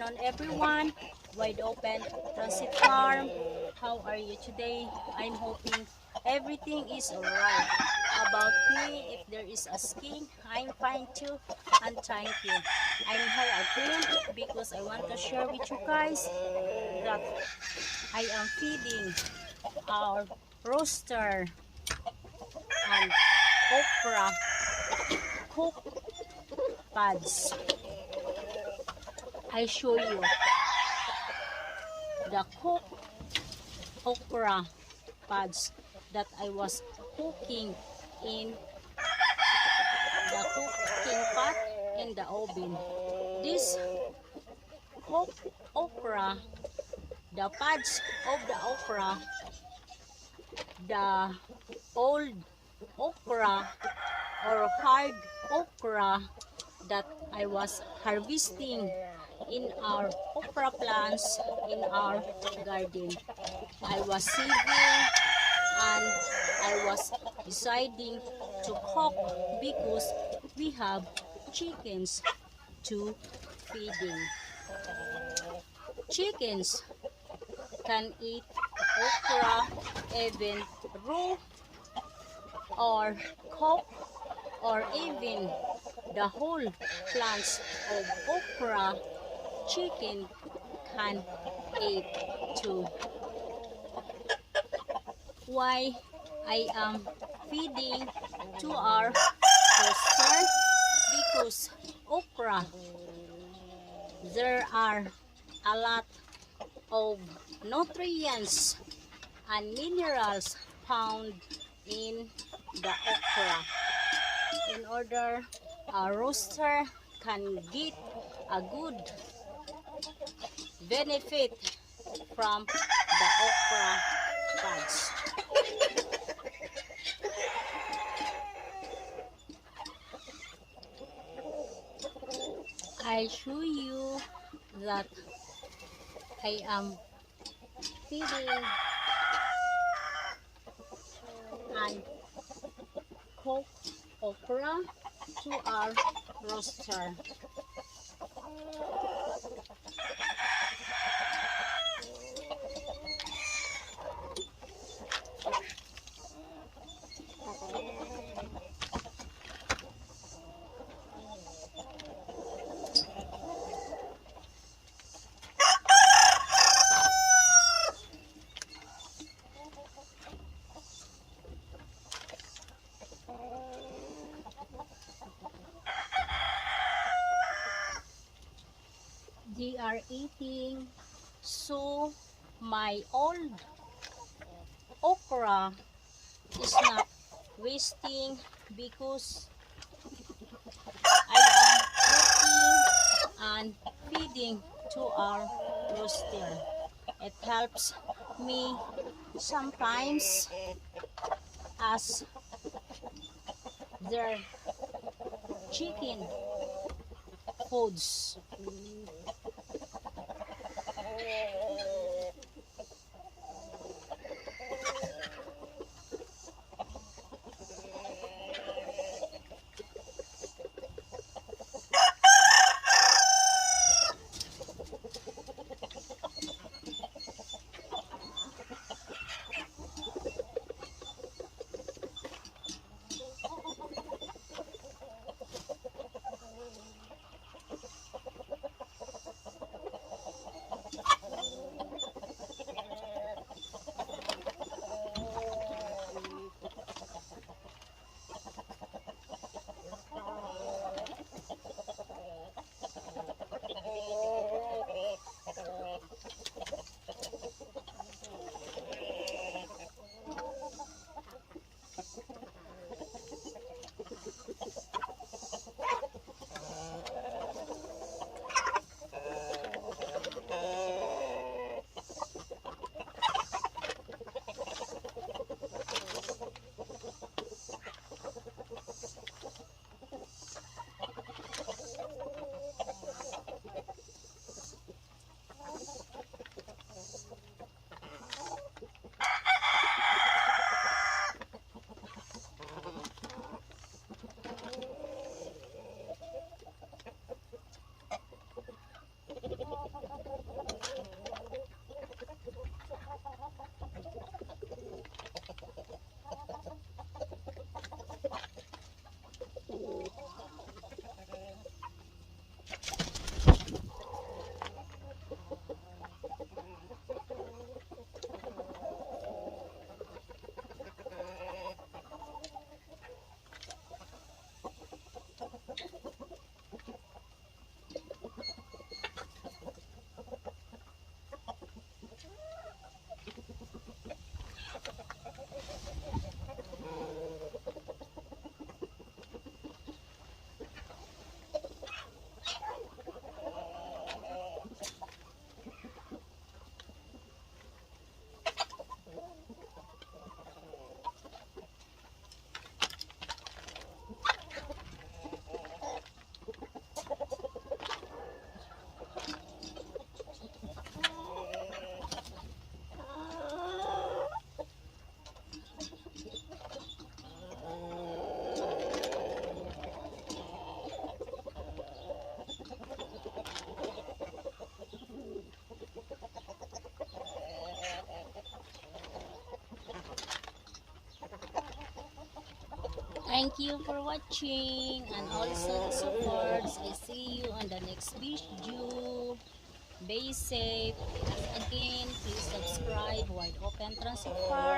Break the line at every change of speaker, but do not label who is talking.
afternoon everyone. Wide Open Transit Farm. How are you today? I'm hoping everything is alright. About me, if there is asking, I'm fine too, and thank you. I'm here again because I want to share with you guys that I am feeding our rooster and okra cook pads. I show you the cooked okra pads that I was cooking in the cooking pot in the oven. This cooked okra, the pads of the okra, the old okra or hard okra that I was harvesting in our okra plants in our garden. I was saving and I was deciding to cook because we have chickens to feeding. Chickens can eat okra even raw or cooked, or even the whole plants of okra. Chicken can eat too. Why I am feeding to our rooster? Because okra, there are a lot of nutrients and minerals found in the okra. In order our rooster can get a good benefit from the okra pads. I'll show you that I am feeding and cook okra to our rooster. They are eating, so my old okra is not wasting because I am cooking and feeding to our rooster. It helps me sometimes as their chicken foods. Thank you for watching and also the supports. I see you on the next video. Be safe. Again, please subscribe Wide Open Transit Farm.